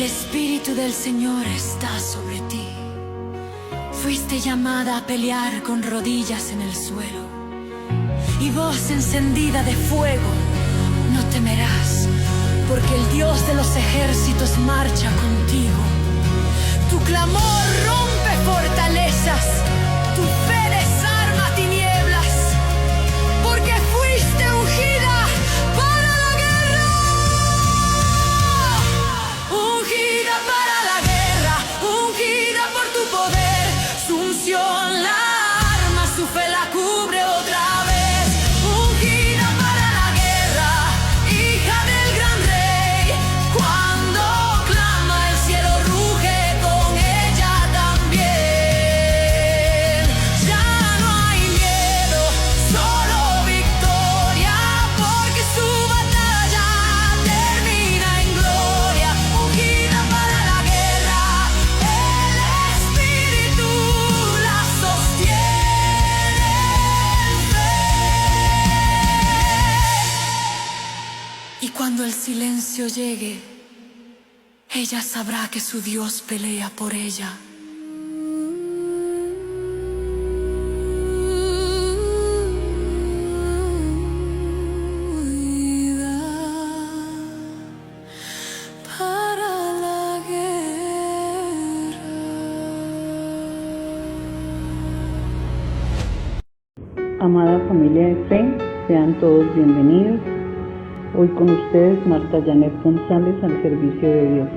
Espíritu del Señor está sobre ti. Fuiste llamada a pelear con rodillas en el suelo y voz encendida de fuego. No temerás, porque el Dios de los ejércitos marcha contigo. Tu clamor rompe fortalezas, tu fe desarma tinieblas, porque fuiste ungida para la guerra. Ungida para la guerra, ungida por tu poder. Su unción la arma, su fe la cubre otra vez. Ungida para la guerra, hija del gran rey. Cuando clama el cielo ruge con ella también. Ya no hay miedo, solo victoria, porque su batalla termina en gloria. Ungida para la guerra, el Espíritu la sostiene en fe. Y cuando el silencio llegue, ella sabrá que su Dios pelea por ella. Ungida para la guerra. Amada familia de fe, sean todos bienvenidos. Hoy con ustedes Marta Janet González al servicio de Dios.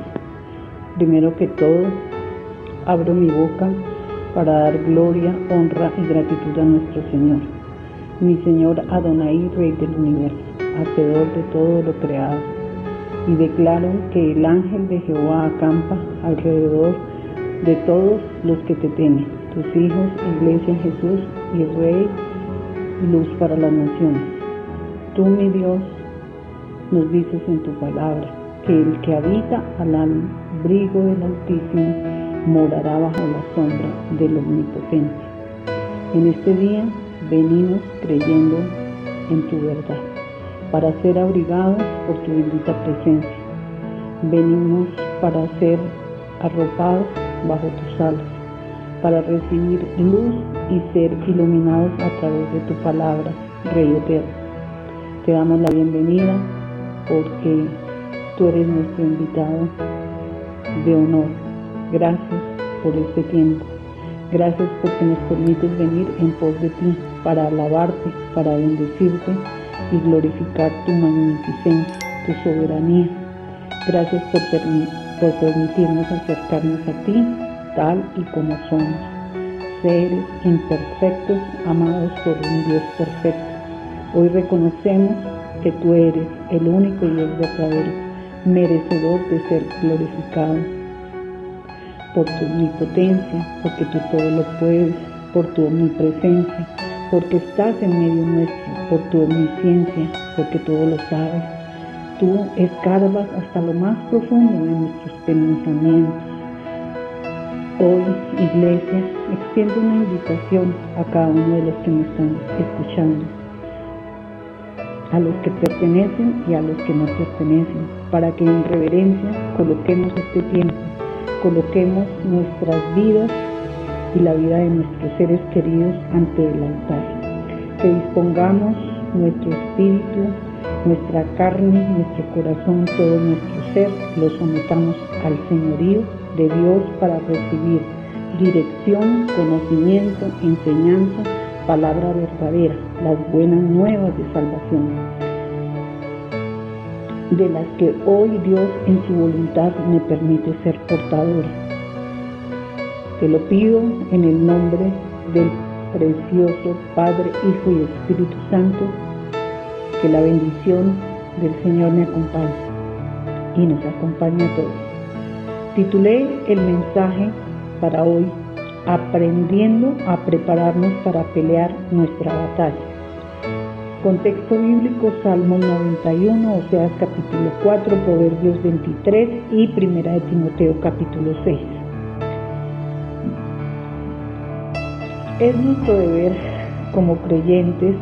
Primero que todo, abro mi boca para dar gloria, honra y gratitud a nuestro Señor, mi Señor Adonai, Rey del universo, hacedor de todo lo creado. Y declaro que el ángel de Jehová acampa alrededor de todos los que te temen, tus hijos, Iglesia en Jesús y Rey y luz para las naciones. Tú, mi Dios, nos dices en tu palabra que el que habita al abrigo del Altísimo morará bajo la sombra del Omnipotente. En este día venimos creyendo en tu verdad, para ser abrigados por tu bendita presencia. Venimos para ser arropados bajo tus alas, para recibir luz y ser iluminados a través de tu palabra, Rey eterno. Te damos la bienvenida porque tú eres nuestro invitado de honor. Gracias por este tiempo. Gracias porque nos permites venir en pos de ti para alabarte, para bendecirte y glorificar tu magnificencia, tu soberanía. Gracias por permitirnos acercarnos a ti tal y como somos, seres imperfectos amados por un Dios perfecto. Hoy reconocemos que tú eres el único Dios verdadero, merecedor de ser glorificado por tu omnipotencia, porque tú todo lo puedes, por tu omnipresencia, porque estás en medio nuestro, por tu omnisciencia, porque todo lo sabes. Tú escarbas hasta lo más profundo de nuestros pensamientos. Hoy, Iglesia, extiendo una invitación a cada uno de los que me están escuchando, a los que pertenecen y a los que no pertenecen, para que en reverencia coloquemos este tiempo, coloquemos nuestras vidas y la vida de nuestros seres queridos ante el altar, que dispongamos nuestro espíritu, nuestra carne, nuestro corazón, todo nuestro ser, lo sometamos al señorío de Dios para recibir dirección, conocimiento, enseñanza, palabra verdadera, las buenas nuevas de salvación, de las que hoy Dios en su voluntad me permite ser portadora. Te lo pido en el nombre del precioso Padre, Hijo y Espíritu Santo, que la bendición del Señor me acompañe y nos acompañe a todos. Titulé el mensaje para hoy: aprendiendo a prepararnos para pelear nuestra batalla. Contexto bíblico: Salmos 91, Oseas capítulo 4, Proverbios 23 y Primera de Timoteo capítulo 6. Es nuestro deber como creyentes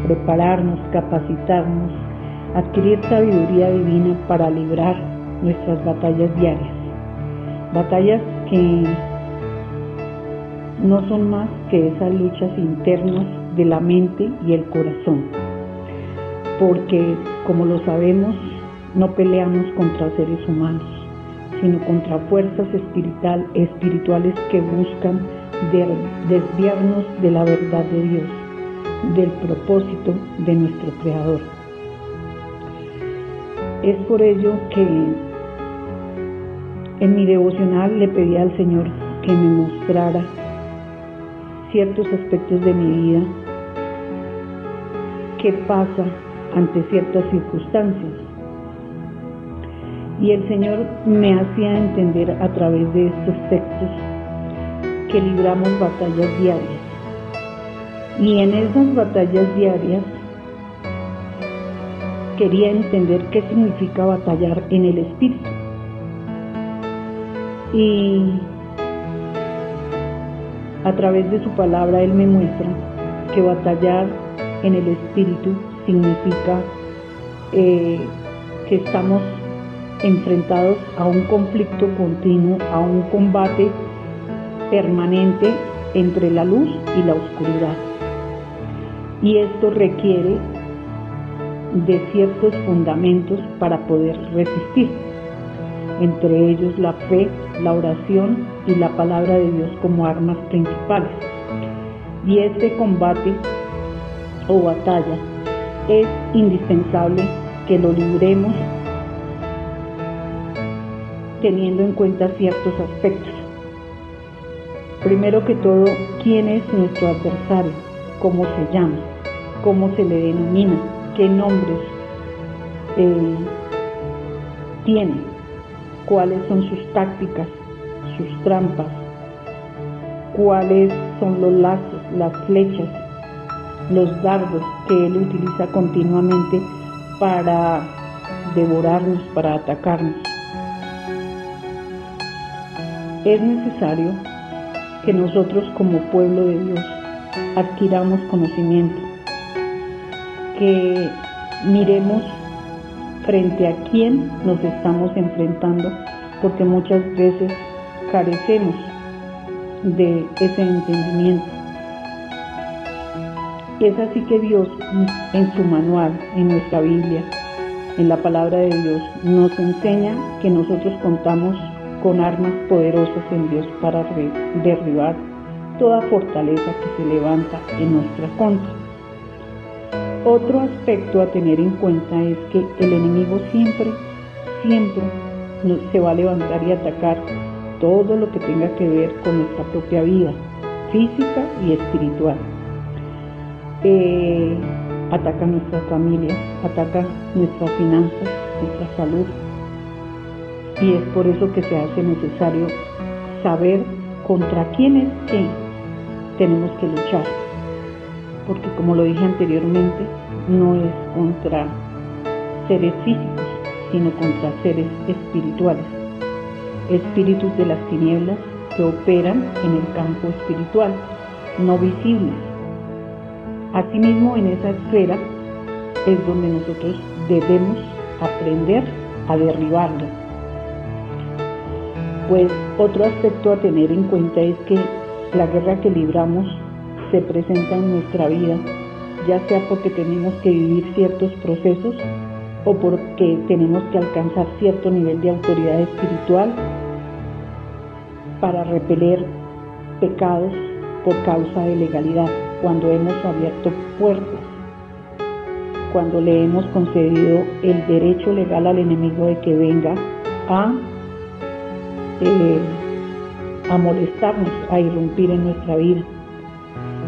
prepararnos, capacitarnos, adquirir sabiduría divina para librar nuestras batallas diarias. batallas que no son más que esas luchas internas de la mente y el corazón, porque como lo sabemos, no peleamos contra seres humanos, sino contra fuerzas espirituales que buscan desviarnos de la verdad de Dios, del propósito de nuestro Creador. Es por ello que en mi devocional le pedí al Señor que me mostrara ciertos aspectos de mi vida, qué pasa ante ciertas circunstancias. Y el Señor me hacía entender a través de estos textos que libramos batallas diarias. Y en esas batallas diarias quería entender qué significa batallar en el Espíritu. Y a través de su palabra Él me muestra que batallar en el Espíritu significa que estamos enfrentados a un conflicto continuo, a un combate permanente entre la luz y la oscuridad. Y esto requiere de ciertos fundamentos para poder resistir, entre ellos la fe, la oración y la palabra de Dios como armas principales. Y este combate o batalla es indispensable que lo libremos teniendo en cuenta ciertos aspectos. Primero que todo, ¿quién es nuestro adversario? ¿Cómo se llama? ¿Cómo se le denomina? ¿Qué nombres tiene? ¿Cuáles son sus tácticas, sus trampas? ¿Cuáles son los lazos, las flechas, los dardos que él utiliza continuamente para devorarnos, para atacarnos? Es necesario que nosotros como pueblo de Dios adquiramos conocimiento, que miremos frente a quién nos estamos enfrentando, porque muchas veces carecemos de ese entendimiento. Y es así que Dios, en su manual, en nuestra Biblia, en la palabra de Dios, nos enseña que nosotros contamos con armas poderosas en Dios para derribar toda fortaleza que se levanta en nuestra contra. Otro aspecto a tener en cuenta es que el enemigo siempre se va a levantar y atacar todo lo que tenga que ver con nuestra propia vida, física y espiritual. Ataca nuestras familias, ataca nuestras finanzas, nuestra salud. Y es por eso que se hace necesario saber contra quién es que tenemos que luchar. Porque como lo dije anteriormente, no es contra seres físicos, sino contra seres espirituales. Espíritus de las tinieblas que operan en el campo espiritual, no visibles. Asimismo, en esa esfera es donde nosotros debemos aprender a derribarlo. Pues otro aspecto a tener en cuenta es que la guerra que libramos se presenta en nuestra vida, ya sea porque tenemos que vivir ciertos procesos o porque tenemos que alcanzar cierto nivel de autoridad espiritual para repeler pecados por causa de legalidad, cuando hemos abierto puertas, cuando le hemos concedido el derecho legal al enemigo de que venga a molestarnos, a irrumpir en nuestra vida.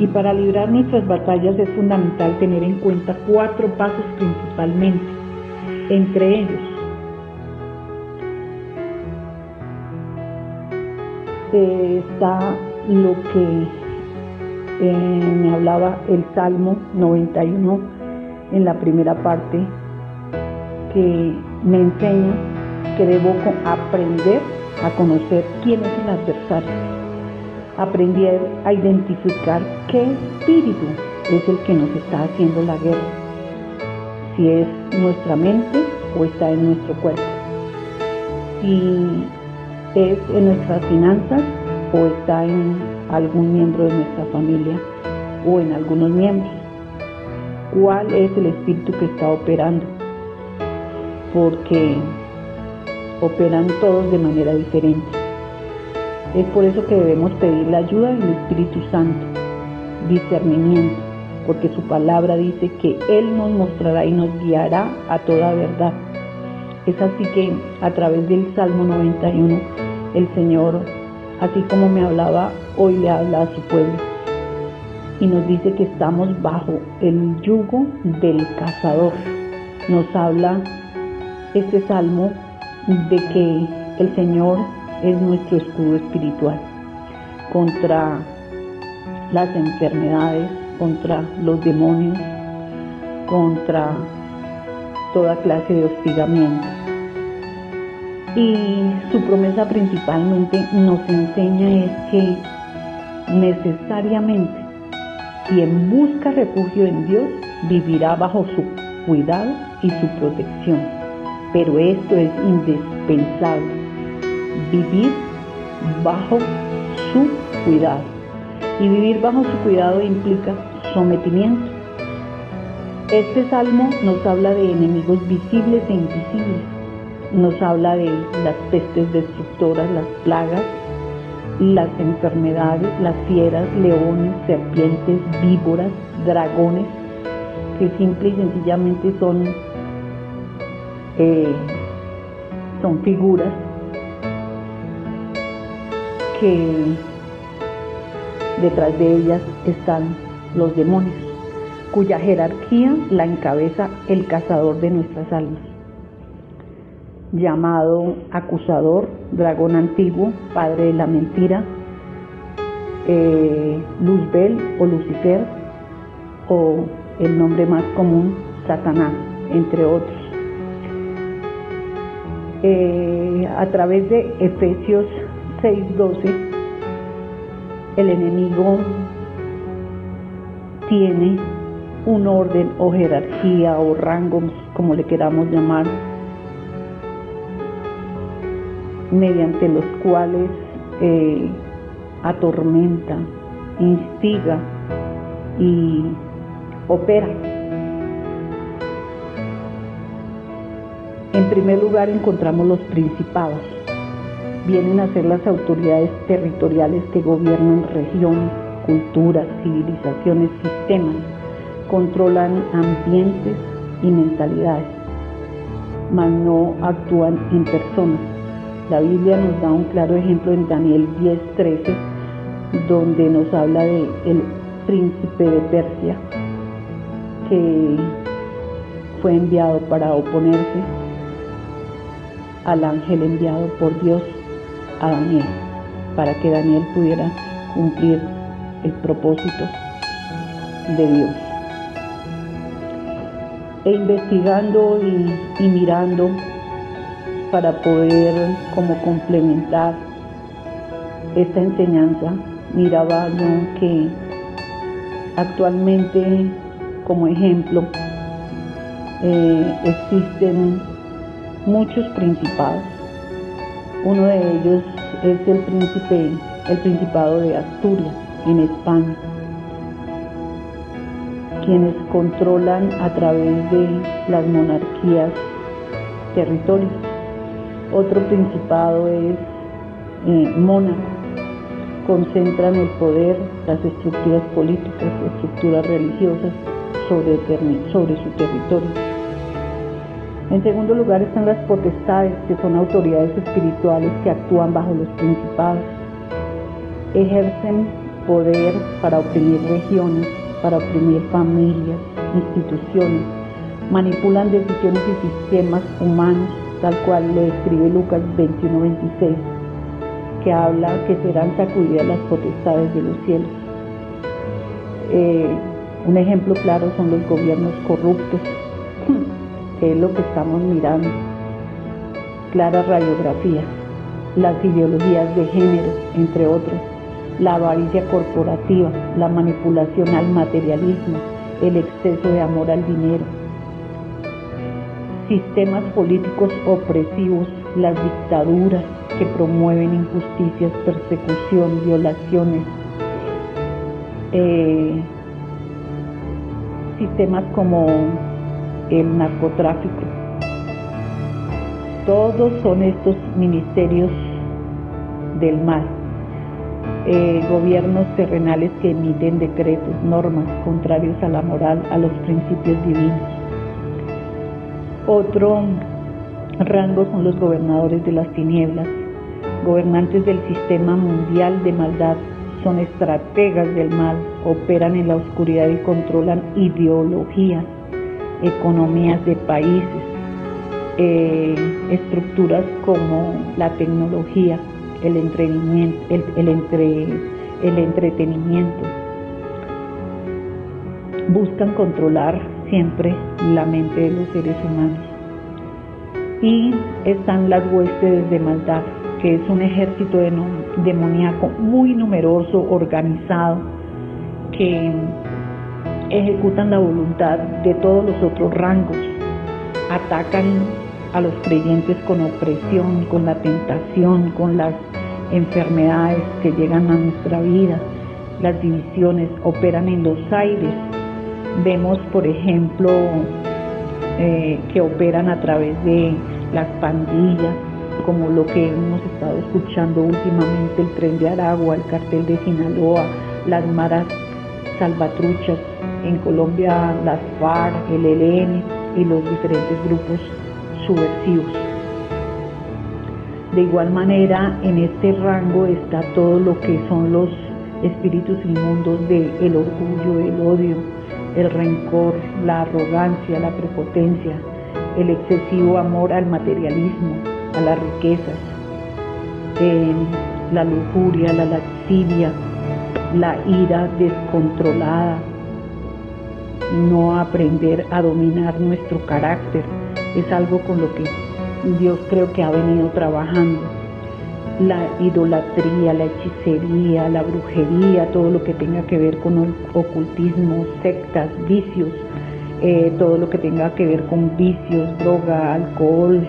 Y para librar nuestras batallas es fundamental tener en cuenta 4 pasos principalmente. Entre ellos, está lo que me hablaba el Salmo 91 en la primera parte, que me enseña que debo aprender a conocer quién es el adversario, aprender a identificar qué espíritu es el que nos está haciendo la guerra, si es nuestra mente o está en nuestro cuerpo. Y ¿Es en nuestras finanzas o está en algún miembro de nuestra familia o en algunos miembros? ¿Cuál es el espíritu que está operando? Porque operan todos de manera diferente. Es por eso que debemos pedir la ayuda del Espíritu Santo, discernimiento, porque su palabra dice que Él nos mostrará y nos guiará a toda verdad. Es así que a través del Salmo 91, el Señor, así como me hablaba, hoy le habla a su pueblo. Y nos dice que estamos bajo el yugo del cazador. Nos habla este Salmo de que el Señor es nuestro escudo espiritual contra las enfermedades, contra los demonios, contra toda clase de hostigamiento. Y su promesa principalmente nos enseña es que necesariamente quien busca refugio en Dios vivirá bajo su cuidado y su protección. Pero esto es indispensable, vivir bajo su cuidado. Y vivir bajo su cuidado implica sometimiento. Este salmo nos habla de enemigos visibles e invisibles. Nos habla de las pestes destructoras, las plagas, las enfermedades, las fieras, leones, serpientes, víboras, dragones, que simple y sencillamente son figuras que detrás de ellas están los demonios, cuya jerarquía la encabeza el cazador de nuestras almas, llamado acusador, dragón antiguo, padre de la mentira, Luzbel o Lucifer, o el nombre más común, Satanás, entre otros. A través de Efesios 6:12, el enemigo tiene un orden o jerarquía o rango, como le queramos llamar, mediante los cuales atormenta, instiga y opera. En primer lugar encontramos los principados. Vienen a ser las autoridades territoriales que gobiernan regiones, culturas, civilizaciones, sistemas, controlan ambientes y mentalidades, mas no actúan en personas. La Biblia nos da un claro ejemplo en Daniel 10:13, donde nos habla de el príncipe de Persia que fue enviado para oponerse al ángel enviado por Dios a Daniel, para que Daniel pudiera cumplir el propósito de Dios. E investigando y mirando para poder como complementar esta enseñanza, miraba yo que actualmente, como ejemplo, existen muchos principados. Uno de ellos es el Principado de Asturias, en España, quienes controlan a través de las monarquías territorios. Otro principado es Mónaco, concentran el poder, las estructuras políticas, estructuras religiosas sobre su territorio. En segundo lugar están las potestades, que son autoridades espirituales que actúan bajo los principados. Ejercen poder para oprimir regiones, para oprimir familias, instituciones, manipulan decisiones y sistemas humanos, tal cual lo describe Lucas 21:26, que habla que serán sacudidas las potestades de los cielos. Un ejemplo claro son los gobiernos corruptos, que es lo que estamos mirando. Clara radiografía, las ideologías de género, entre otros, la avaricia corporativa, la manipulación al materialismo, el exceso de amor al dinero, sistemas políticos opresivos, las dictaduras, que promueven injusticias, persecución, violaciones, sistemas como el narcotráfico. Todos son estos ministerios del mal, gobiernos terrenales que emiten decretos, normas contrarios a la moral, a los principios divinos. Otro rango son los gobernadores de las tinieblas, gobernantes del sistema mundial de maldad, son estrategas del mal, operan en la oscuridad y controlan ideologías, economías de países, estructuras como la tecnología, el entretenimiento. Buscan controlar siempre la mente de los seres humanos. Y están las huestes de maldad, que es un ejército demoníaco muy numeroso, organizado, que ejecutan la voluntad de todos los otros rangos, atacan a los creyentes con opresión, con la tentación, con las enfermedades que llegan a nuestra vida, las divisiones, operan en los aires. Vemos, por ejemplo, que operan a través de las pandillas, como lo que hemos estado escuchando últimamente, el Tren de Aragua, el Cartel de Sinaloa, las maras salvatruchas, en Colombia las FARC, el ELN y los diferentes grupos subversivos. De igual manera, en este rango está todo lo que son los espíritus inmundos del orgullo, el odio, el rencor, la arrogancia, la prepotencia, el excesivo amor al materialismo, a las riquezas, la lujuria, la lascivia, la ira descontrolada, no aprender a dominar nuestro carácter. Es algo con lo que Dios creo que ha venido trabajando. La idolatría, la hechicería, la brujería, todo lo que tenga que ver con el ocultismo, sectas, vicios, todo lo que tenga que ver con vicios, droga, alcohol,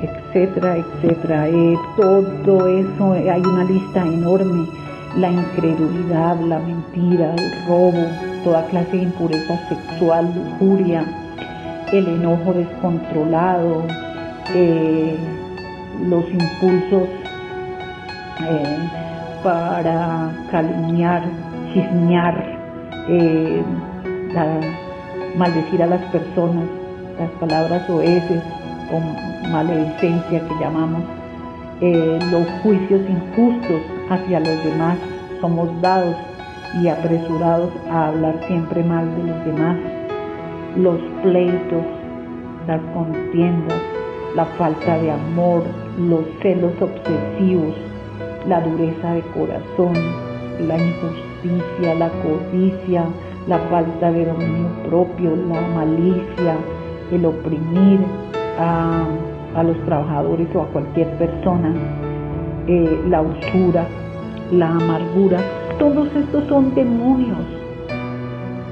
etcétera, etcétera. Todo eso, hay una lista enorme. La incredulidad, la mentira, el robo, toda clase de impureza sexual, lujuria, el enojo descontrolado, los impulsos para calumniar, chismear, maldecir a las personas, las palabras oeces o maledicencia que llamamos, los juicios injustos hacia los demás. Somos dados y apresurados a hablar siempre mal de los demás, los pleitos, las contiendas, la falta de amor, los celos obsesivos, la dureza de corazón, la injusticia, la codicia, la falta de dominio propio, la malicia, el oprimir a los trabajadores o a cualquier persona, la usura, la amargura. Todos estos son demonios,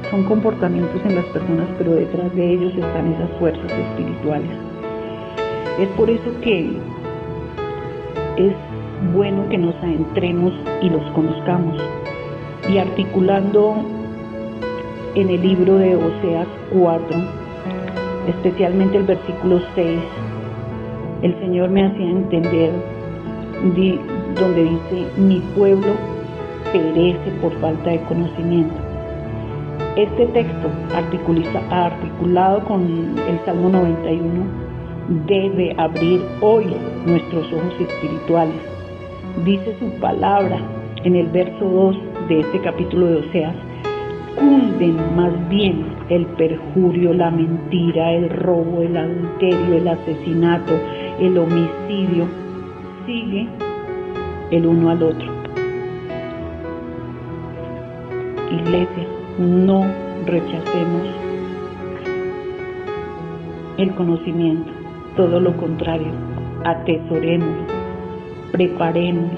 son comportamientos en las personas, pero detrás de ellos están esas fuerzas espirituales. Es por eso que es bueno que nos adentremos y los conozcamos. Y articulando en el libro de Oseas 4, especialmente el versículo 6, el Señor me hacía entender donde dice: mi pueblo perece por falta de conocimiento. Este texto, articulado con el Salmo 91, debe abrir hoy nuestros ojos espirituales. Dice su palabra en el verso 2 de este capítulo de Oseas: cunden más bien el perjurio, la mentira, el robo, el adulterio, el asesinato, el homicidio. Sigue el uno al otro. Iglesia, no rechacemos el conocimiento, todo lo contrario, atesoremos, preparemos,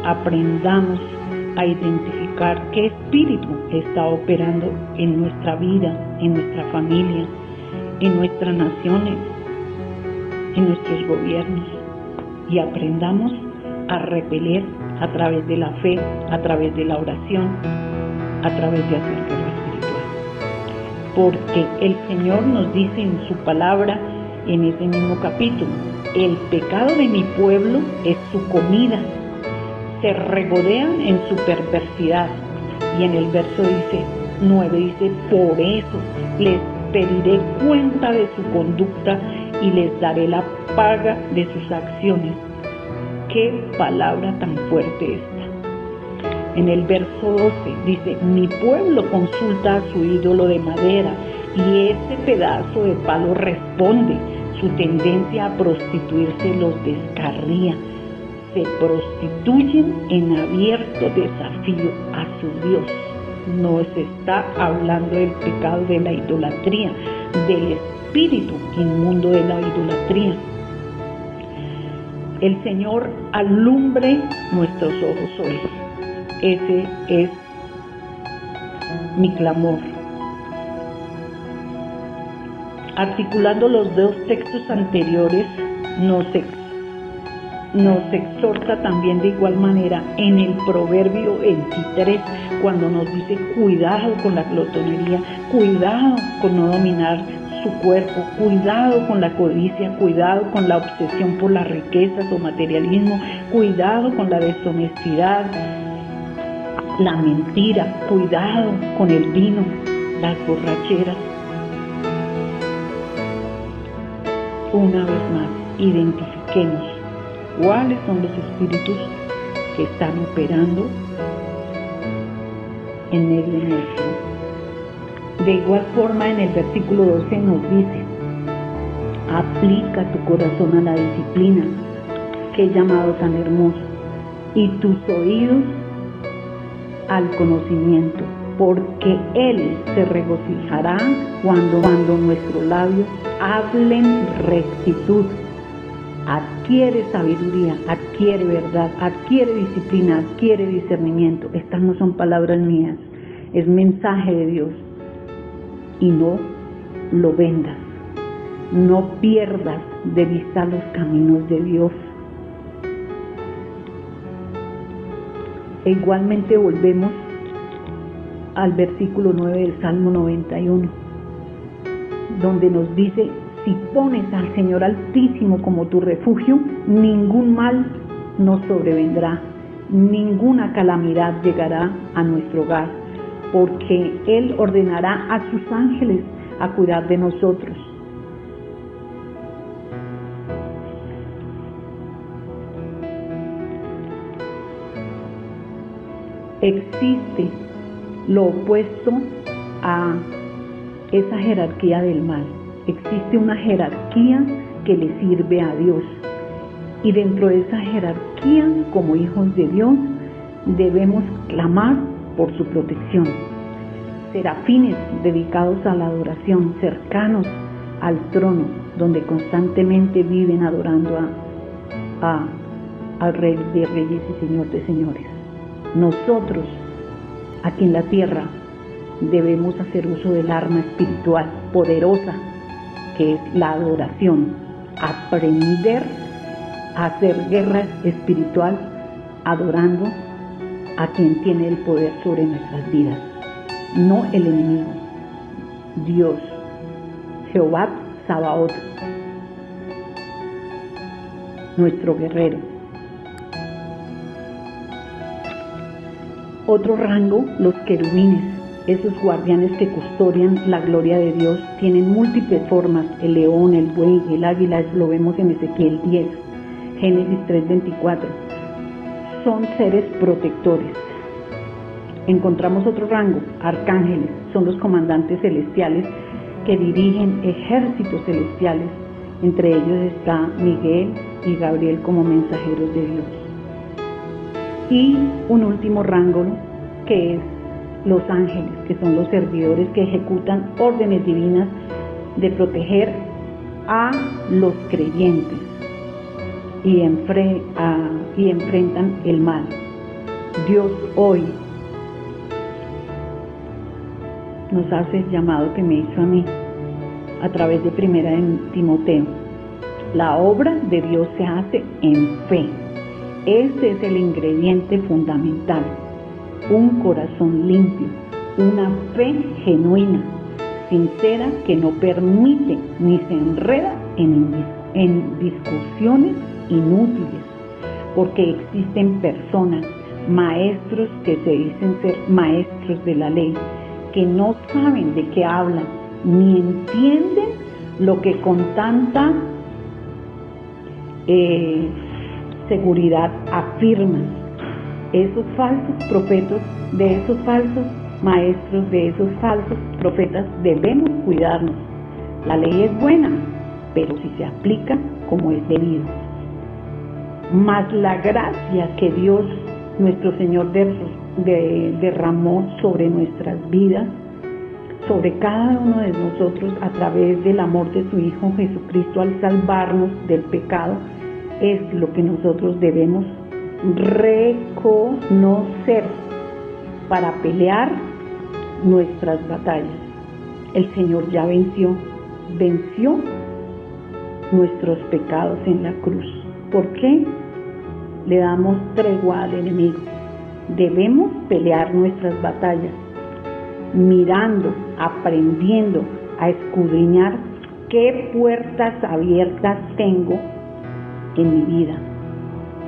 aprendamos a identificar qué espíritu está operando en nuestra vida, en nuestra familia, en nuestras naciones, en nuestros gobiernos, y aprendamos a repeler a través de la fe, a través de la oración, a través de hacer guerra espiritual. Porque el Señor nos dice en su palabra, en ese mismo capítulo, el pecado de mi pueblo es su comida, se regodean en su perversidad. Y en el verso 9 dice, por eso les pediré cuenta de su conducta y les daré la paga de sus acciones. Qué palabra tan fuerte esta. En el verso 12 dice, mi pueblo consulta a su ídolo de madera y ese pedazo de palo responde. Su tendencia a prostituirse los descarría. Se prostituyen en abierto desafío a su Dios. No se está hablando del pecado de la idolatría, del espíritu inmundo de la idolatría. El Señor alumbre nuestros ojos hoy. Ese es mi clamor. Articulando los dos textos anteriores, nos exhorta también de igual manera en el Proverbio 23, cuando nos dice cuidado con la glotonería, cuidado con no dominar su cuerpo, cuidado con la codicia, cuidado con la obsesión por las riquezas o materialismo, cuidado con la deshonestidad, la mentira, cuidado con el vino, las borracheras. Una vez más, identifiquemos cuáles son los espíritus que están operando en medio nuestro. De igual forma, en el versículo 12 nos dice, aplica tu corazón a la disciplina, qué llamado tan hermoso, y tus oídos al conocimiento, porque Él se regocijará cuando nuestros labios hablen rectitud. Adquiere sabiduría, adquiere verdad, adquiere disciplina, adquiere discernimiento. Estas no son palabras mías, es mensaje de Dios. Y no lo vendas, no pierdas de vista los caminos de Dios. E igualmente volvemos al versículo 9 del Salmo 91, donde nos dice, si pones al Señor Altísimo como tu refugio, ningún mal nos sobrevendrá, ninguna calamidad llegará a nuestro hogar, porque Él ordenará a sus ángeles a cuidar de nosotros. Existe lo opuesto a esa jerarquía del mal. Existe una jerarquía que le sirve a Dios. Y dentro de esa jerarquía, como hijos de Dios, debemos clamar por su protección. Serafines dedicados a la adoración, cercanos al trono, donde constantemente viven adorando al Rey de Reyes y Señor de Señores. Nosotros, aquí en la tierra, debemos hacer uso del arma espiritual poderosa, que es la adoración. Aprender a hacer guerra espiritual adorando a quien tiene el poder sobre nuestras vidas, no el enemigo, Dios, Jehová Sabaoth, nuestro guerrero. Otro rango, los querubines, esos guardianes que custodian la gloria de Dios, tienen múltiples formas: el león, el buey, el águila. Eso lo vemos en Ezequiel 10, Génesis 3:24. Son seres protectores. Encontramos otro rango, arcángeles, son los comandantes celestiales que dirigen ejércitos celestiales. Entre ellos está Miguel y Gabriel como mensajeros de Dios. Y un último rango, que es los ángeles, que son los servidores que ejecutan órdenes divinas de proteger a los creyentes y enfrentan el mal. Dios hoy nos hace el llamado que me hizo a mí a través de 1 Timoteo. La obra de Dios se hace en fe, Este es el ingrediente fundamental: un corazón limpio, una fe genuina, sincera, que no permite ni se enreda en discusiones inútiles, porque existen personas, maestros que se dicen ser maestros de la ley, que no saben de qué hablan, ni entienden lo que con tanta seguridad afirman. Esos falsos profetas, de esos falsos maestros, de esos falsos profetas, debemos cuidarnos. La ley es buena, pero si se aplica como es debido. Mas la gracia que Dios, nuestro Señor, derramó sobre nuestras vidas, sobre cada uno de nosotros a través del amor de su Hijo Jesucristo al salvarnos del pecado, es lo que nosotros debemos reconocer para pelear nuestras batallas. El Señor ya venció nuestros pecados en la cruz. ¿Por qué le damos tregua al enemigo? Debemos pelear nuestras batallas mirando, aprendiendo a escudriñar qué puertas abiertas tengo en mi vida,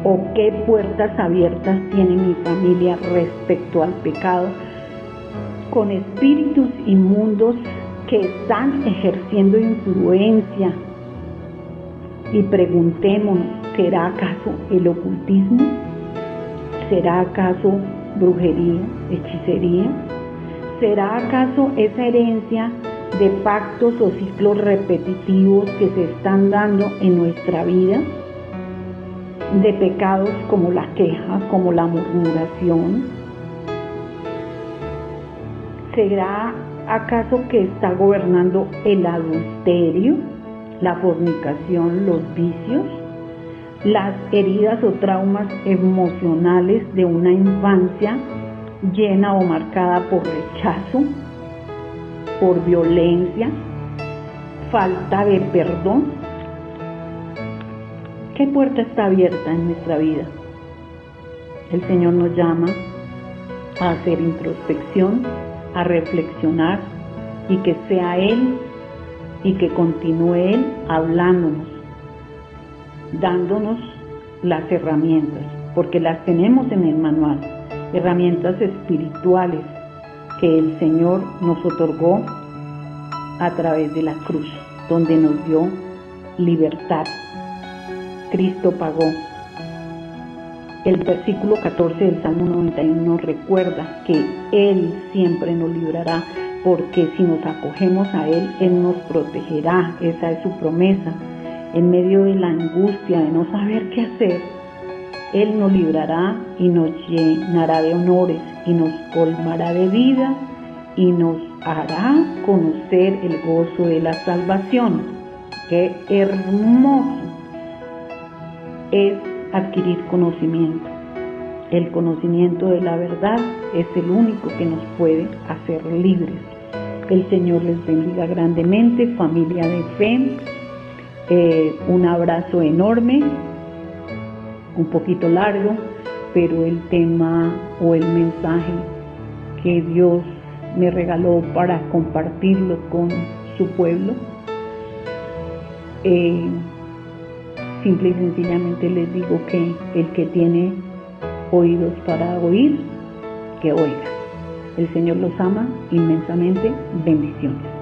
o qué puertas abiertas tiene mi familia respecto al pecado, con espíritus inmundos que están ejerciendo influencia. Y preguntémonos, ¿será acaso el ocultismo? ¿Será acaso brujería, hechicería? ¿Será acaso esa herencia de pactos o ciclos repetitivos que se están dando en nuestra vida? De pecados como la queja, como la murmuración. ¿Será acaso que está gobernando el adulterio, la fornicación, los vicios, las heridas o traumas emocionales de una infancia llena o marcada por rechazo, por violencia, falta de perdón? ¿Qué puerta está abierta en nuestra vida? El Señor nos llama a hacer introspección, a reflexionar, y que sea Él y que continúe Él hablándonos, dándonos las herramientas, porque las tenemos en el manual, herramientas espirituales que el Señor nos otorgó a través de la cruz, donde nos dio libertad. Cristo pagó. El versículo 14 del Salmo 91 recuerda que Él siempre nos librará, porque si nos acogemos a Él, Él nos protegerá. Esa es su promesa. En medio de la angustia de no saber qué hacer, Él nos librará y nos llenará de honores y nos colmará de vida y nos hará conocer el gozo de la salvación. ¡Qué hermoso es adquirir conocimiento! El conocimiento de la verdad es el único que nos puede hacer libres. El Señor les bendiga grandemente, familia de fe. Un abrazo enorme, un poquito largo, pero el tema o el mensaje que Dios me regaló para compartirlo con su pueblo, simple y sencillamente les digo que el que tiene oídos para oír, que oiga. El Señor los ama inmensamente. Bendiciones.